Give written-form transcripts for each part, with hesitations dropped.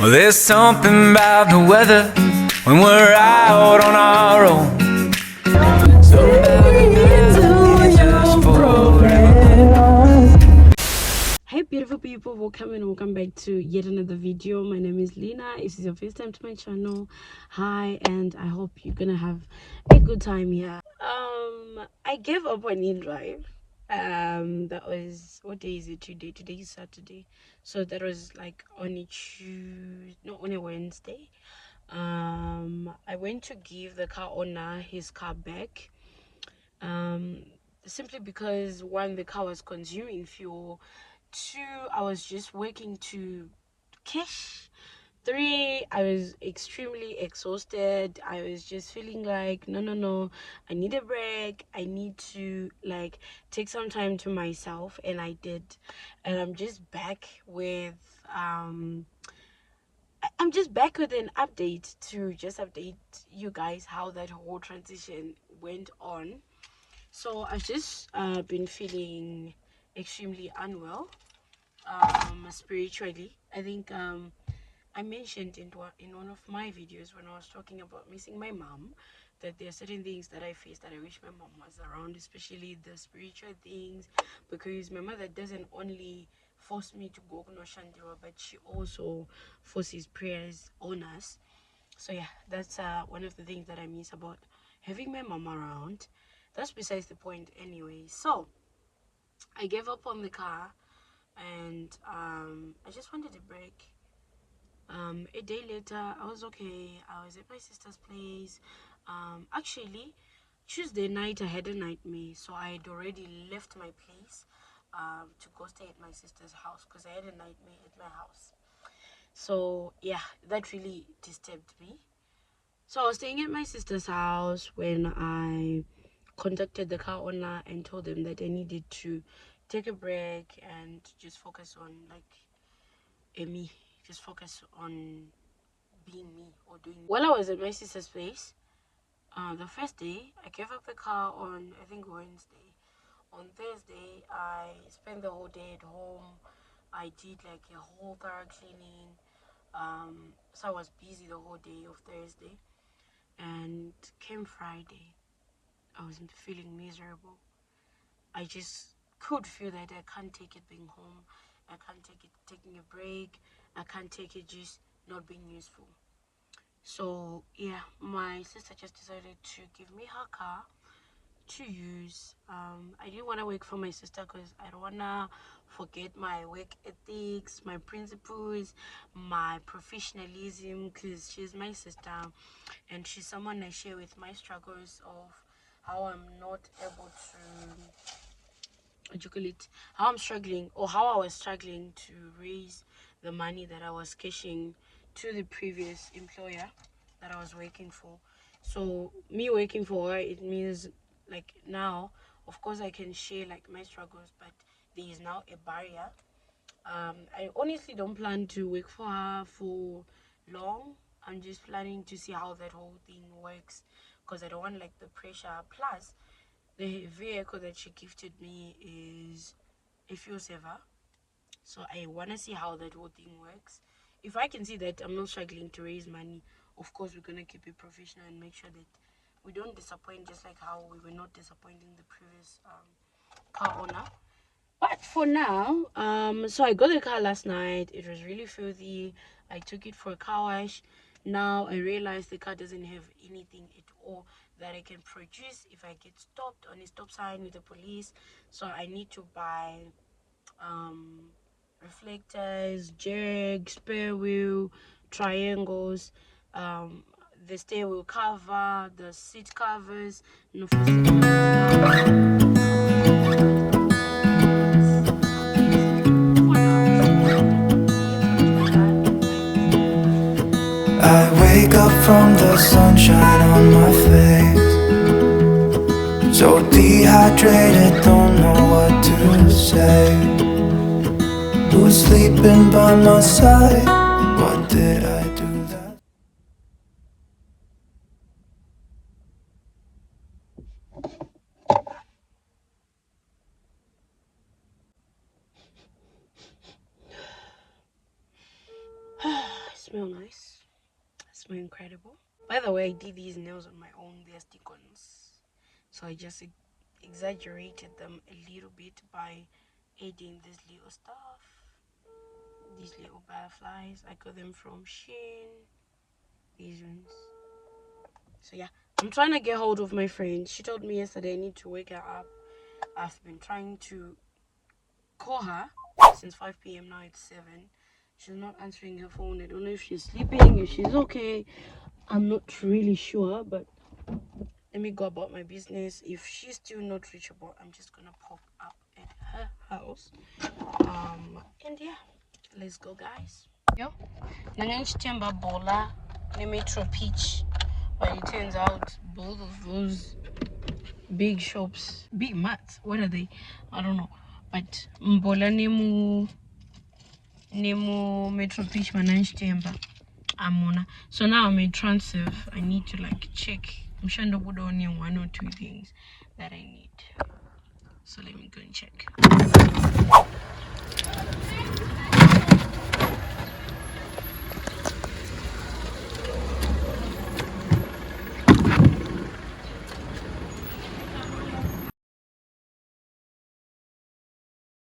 Well, there's something about the weather when we're out on our own. Hey beautiful people, welcome back to yet another video. My name is Lena. If this is your first time to my channel, hi, and I hope you're gonna have a good time here. I gave up on InDrive. That was, what day is it today? Today is Saturday, so that was like on a Tuesday, no, on a Wednesday. I went to give the car owner his car back, simply because one, the car was consuming fuel, two, I was just working to cash, three, I was extremely exhausted. I was just feeling like no, I need a break. I need to like take some time to myself, and I did. And I'm just back with I'm just back with an update to just update you guys how that whole transition went on. So I've just been feeling extremely unwell, spiritually. I think I mentioned in one of my videos when I was talking about missing my mom, that there are certain things that I face that I wish my mom was around, especially the spiritual things, because my mother doesn't only force me to go no Shandiwa, but she also forces prayers on us. So yeah, that's one of the things that I miss about having my mom around. That's besides the point anyway. So I gave up on the car, and I just wanted a break. A day later, I was okay. I was at my sister's place. Actually, Tuesday night I had a nightmare, so I had already left my place to go stay at my sister's house because I had a nightmare at my house. So yeah, that really disturbed me. So I was staying at my sister's house when I contacted the car owner and told them that I needed to take a break and just focus on me, just focus on being me or doing. While I was at my sister's place, the first day I gave up the car on, I think, Wednesday. On Thursday I spent the whole day at home. I did like a whole thorough cleaning. So I was busy the whole day of Thursday, and came Friday I was feeling miserable. I just could feel that I can't take it being home. I can't take it taking a break. I can't take it just not being useful. So yeah, my sister just decided to give me her car to use. I didn't want to work for my sister because I don't want to forget my work ethics, my principles, my professionalism, because she's my sister and she's someone I share with my struggles of how I'm not able to, what do you call it, how I'm struggling, or how I was struggling to raise the money that I was cashing to the previous employer that I was working for. So me working for her, it means like now, of course, I can share like my struggles, but there is now a barrier. I honestly don't plan to work for her for long. I'm just planning to see how that whole thing works, because I don't want like the pressure. Plus, the vehicle that she gifted me is a fuel saver, so I want to see how that whole thing works. If I can see that I'm not struggling to raise money, of course we're gonna keep it professional and make sure that we don't disappoint, just like how we were not disappointing the previous car owner. But for now, so I got the car last night. It was really filthy. I took it for a car wash. Now I realize the car doesn't have anything at all that I can produce if I get stopped on a stop sign with the police. So I need to buy reflectors, jerk, spare wheel, triangles, the steering wheel cover, the seat covers, no, for seat covers. I wake up from the sunshine on my face, so dehydrated, don't know what to say. Who's sleeping by my side? What did I do that? It's smell nice. They smell incredible. By the way, I did these nails on my own. They're stick-ons, so I just exaggerated them a little bit by adding this little stuff, these little butterflies. I got them from Shein. These ones. So yeah, I'm trying to get hold of my friend. She told me yesterday I need to wake her up. I've been trying to call her since 5 p.m. Now it's 7. She's not answering her phone. I don't know if she's sleeping, if she's okay. I'm not really sure, but let me go about my business. If she's still not reachable, I'm just gonna pop up at her house. And yeah, let's go, guys. Yo, Nanganchitemba Bola, Metro Peach. But it turns out both of those big shops, big mats, what are they? I don't know. But Mbola Nemu Metro Peach Mananchitemba. Amona. So now I'm in Transiv. I need to like check. I'm sure no would only 1 or 2 things that I need. So let me go and check.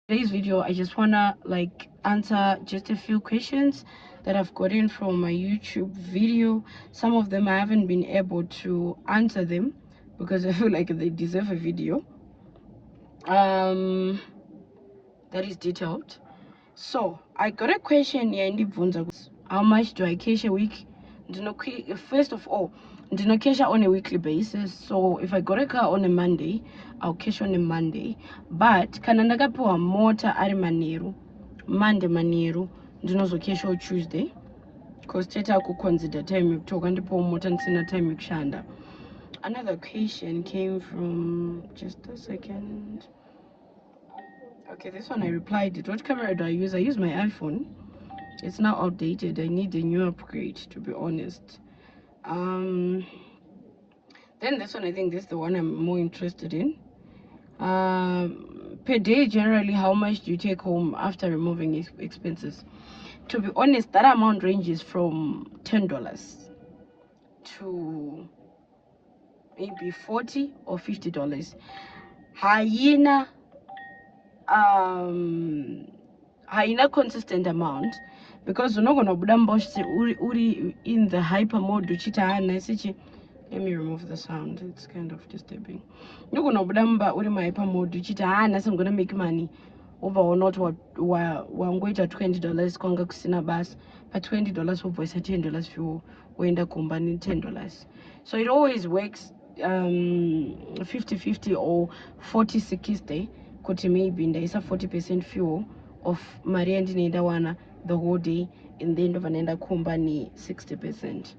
Today's video, I just wanna like answer just a few questions that I've gotten from my YouTube video. Some of them I haven't been able to answer them because I feel like they deserve a video that is detailed. So I got a question here in the Vunza. How much do I cash a week? First of all, do not cash on a weekly basis. So if I got a car on a Monday, I'll cash on a Monday. But kanandaka po motor ari manero, Monday manero, do not cash on Tuesday. Because teta ku consider time you talk and the poor motor and time shanda. Another question came from just a second. Okay, this one I replied it. What camera do I use? I use my iPhone. It's now outdated. I need a new upgrade, to be honest. Then this one, I think this is the one I'm more interested in. Per day, generally, how much do you take home after removing expenses? To be honest, that amount ranges from $10 to maybe $40 or $50. Hyena hyena consistent amount, because you're not gonna uri in the hyper mode let me remove the sound, it's kind of disturbing. You're gonna uri my hyper mode I'm gonna make money over or not what I'm going to $20 konga kusina bus, but $20 for voice $10 fuel wenda kumbani $10. So it always works 50-50 or 40-60 kuti maybe ndaisa 40% fuel of mari yandinoenda wana the whole day, and then ndovanenda kumba ni 60%.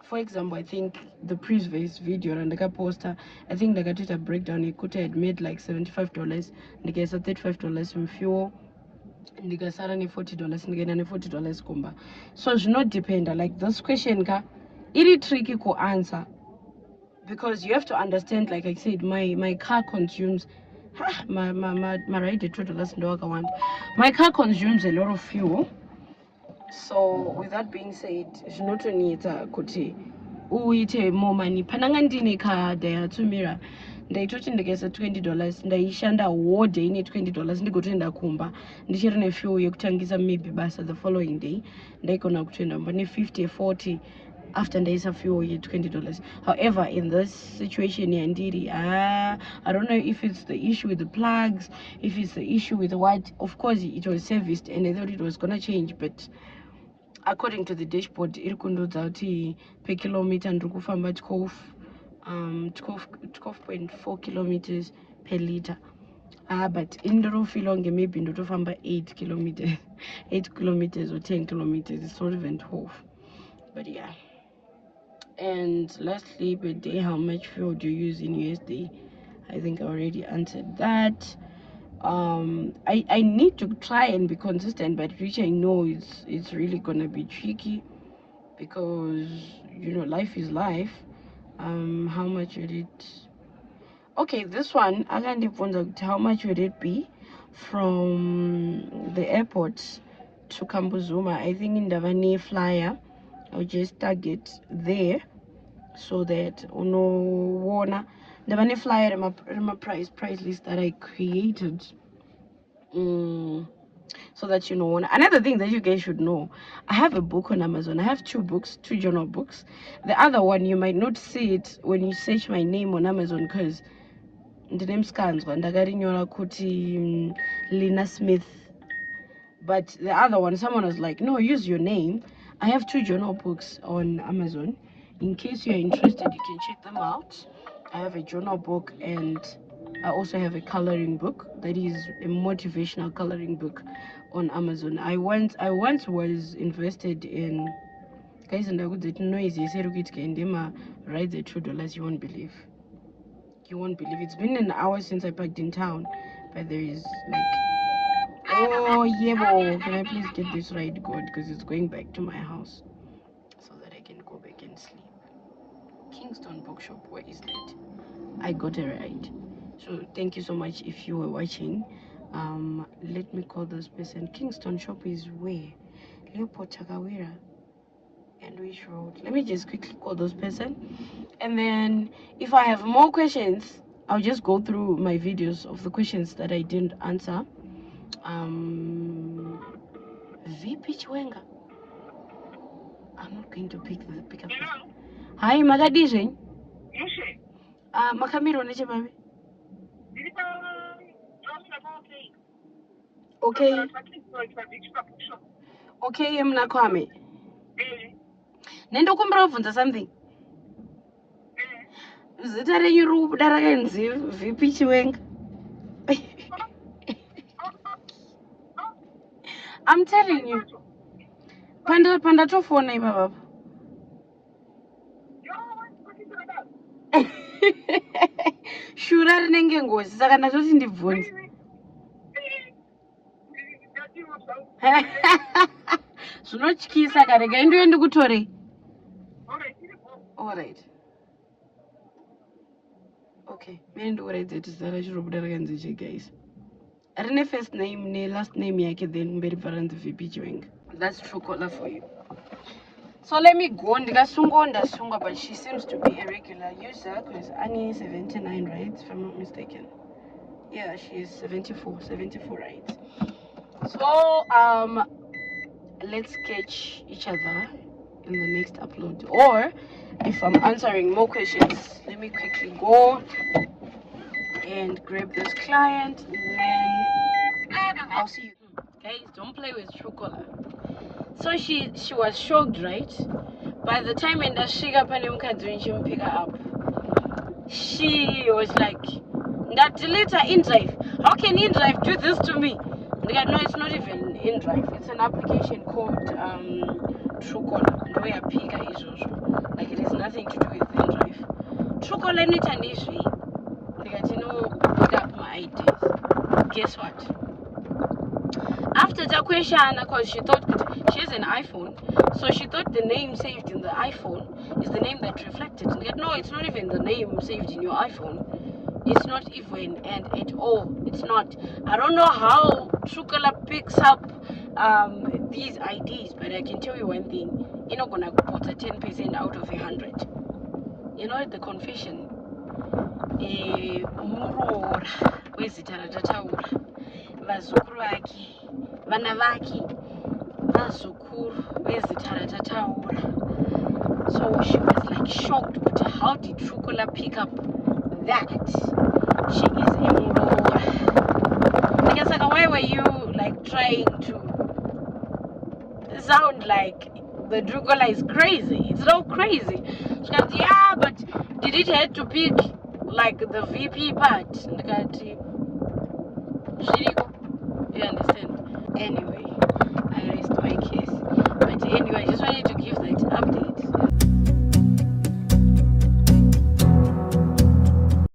For example, I think the previous video poster, I think ndakatoita breakdown yekuti I had made like $75, ndikaisa $35 in fuel, ndikasara ne$40, ndikaenda ne$40 kumba. So zvinodependa. Like this question ka iri tricky to answer, because you have to understand, like I said, my car consumes my car consumes a lot of fuel. So with that being said, zvinotonetsa kuti uite more money. Pananga ndine car Daihatsu Mira, ndaitoti ndikaisa $20, ndaishanda whole day ne$20, ndigotoenda kumba ndichiri nefuel yekutangisa maybe basa the following day, ndaigona kutoenda kumba ne$50-40 after ndaisa fuel $20. However, in this situation yandiri, I don't know if it's the issue with the plugs, if it's the issue with what. Of course it was serviced and I thought it was gonna change, but according to the dashboard iri kundodza kuti per kilometer ndiri kufamba 12.4 kilometers per liter. But indorofila kunge maybe ndotofamba 8 kilometers or 10 kilometers. It's not even 12. But yeah. And lastly, per day, how much fuel do you use in USD? I think I already answered that. I need to try and be consistent, but which I know it's really gonna be tricky, because life is life. How much would it? Okay, this one I can't even. How much would it be from the airport to Kambuzuma, I think in Davani flyer, I'll just tag it there so that no warner Davani flyer my price list that I created. So that you know. Another thing that you guys should know, I have a book on Amazon. I have 2 books, 2 journal books. The other one you might not see it when you search my name on Amazon because the name scans ndakarinyora kuti Lina Smith. But the other one, someone was like, no, use your name. I have 2 journal books on Amazon. In case you're interested, you can check them out. I have a journal book and I also have a coloring book that is a motivational coloring book on Amazon. I once was invested in guys, and I would say noisy write the $2. You won't believe. It's been an hour since I parked in town, but there is like, oh yeah, can I please get this right, God, because it's going back to my house so that I can go back and sleep. Kingston Bookshop, where is that? I got a ride. So thank you so much if you were watching. Let me call this person. Kingston shop is where? Leopold Chakawira and which road? Let me just quickly call this person, and then if I have more questions, I'll just go through my videos of the questions that I didn't answer. VP Chwenga. I'm not going to pick up. Hi, Magadijin. Makamiro neche baby. Okay. Okay, mna kwame. Nendo kumbra uvunza something. Zita renyu ru darakenzi VP Chwenga. I'm telling you. Panda tofona ibaba. Shura rinenge ngozi saka ndatoti ndibvunze. Zvinotyisa karega ndiwe ndikutore. All right. Okay, mene ndikuratidza kuti zara chirobuda rakanzi guys. Rine first name ne last name yake then mberi paranzi VP Chwenga. That's true caller for you. So let me go. Ndasungwa, but she seems to be a regular user because Annie 79, right? If I'm not mistaken. Yeah, she is 74 right? So let's catch each other in the next upload. Or if I'm answering more questions, let me quickly go and grab this client, and then I'll see you. Guys, don't play with Truecaller. So she was shocked, right? By the time Ndashika Panemka pick her up, she was like, that deleter InDrive. How can InDrive do this to me? Like, no, it's not even InDrive. It's an application called Truecaller. The way I pick her is also like it has nothing to do with InDrive. Truecaller need an issue. Like, pick up my ideas. Guess what? After the question, because she thought she has an iPhone, so she thought the name saved in the iPhone is the name that reflected. No, it's not even the name saved in your iPhone. It's not even, and at all, it's not. I don't know how Truecaller picks up these IDs, but I can tell you one thing: you're not gonna put a 10% out of 100. You know the confession. Where's it? Vazukuru vake, vana vake, vazukuru vezita ratataura. So she was like shocked, but how did Truecaller pick up that? She is a murora. Because like, why were you like trying to sound like the Truecaller is crazy? It's not crazy. She goes, yeah, but did it have to pick like the VP part? You understand? Anyway,